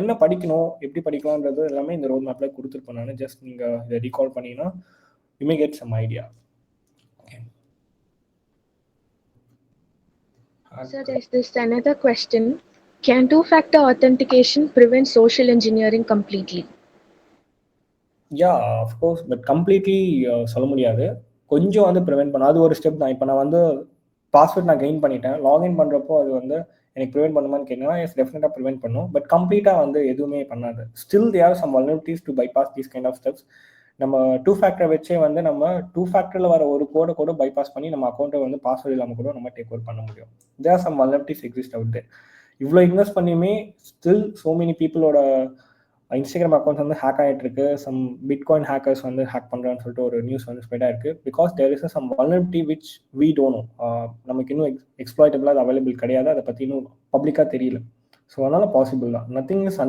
என்ன படிக்கணும், எப்படி படிக்கலாம்ன்றது எல்லாமே இந்த ரோட் மேப்ல கொடுத்துருப்பேன் நான். ஜஸ்ட் நீங்கள் இதை ரீகால் பண்ணீங்கன்னா you may get some idea. Sir, there's this another question. Can two-factor authentication prevent social engineering completely? Yeah of course, but completely சொல்ல முடியாது. கொஞ்சம் வந்து ப்ரிவென்ட் பண்ண அது ஒரு ஸ்டெப் தான். இப்போ நான் வந்து பாஸ்வேர்ட் நான் கெயின் பண்ணிட்டேன், லாகின் பண்ணுறப்போ அது வந்து எனக்கு ப்ரிவென்ட் பண்ணுமான்னு கேட்டிங்கன்னா எஸ் டெஃபினட்டாக ப்ரிவென்ட் பண்ணும். பட் கம்ப்ளீட்டாக வந்து எதுவுமே பண்ணாது. Still they have some vulnerabilities to bypass these kind of steps. நம்ம டூ ஃபேக்டரை வச்சே வந்து நம்ம டூ ஃபேக்டரில் வர ஒரு கோடை கூட பைபாஸ் பண்ணி நம்ம அக்கௌண்ட்டை வந்து பாஸ்வேர்ட் இல்லாமல் கூட நம்ம டேக் ஓவர் பண்ண முடியும். There are some vulnerabilities exist out there. இவ்வளோ இன்வெஸ்ட் பண்ணியுமே ஸ்டில் சோ மெனி பீப்புளோட இன்ஸ்டாகிராம் அக்கௌண்ட்ஸ் வந்து ஹேக் ஆகிட்டு இருக்கு. சம் பிட்காயின் ஹேக்கர்ஸ் வந்து ஹேக் பண்ணுறான்னு சொல்லிட்டு ஒரு நியூஸ் வந்து ஸ்ப்ரெட் ஆயிருக்கு. Because there is some vulnerability which we don't know. நமக்கு இன்னும் எக்ஸ்ப்ளாய்டபிளாக அது அவைலபிள் கிடையாது. அதை பற்றி இன்னும் பப்ளிக்காக தெரியல. ஸோ அதனால பாசிபிள் தான். Nothing is 100%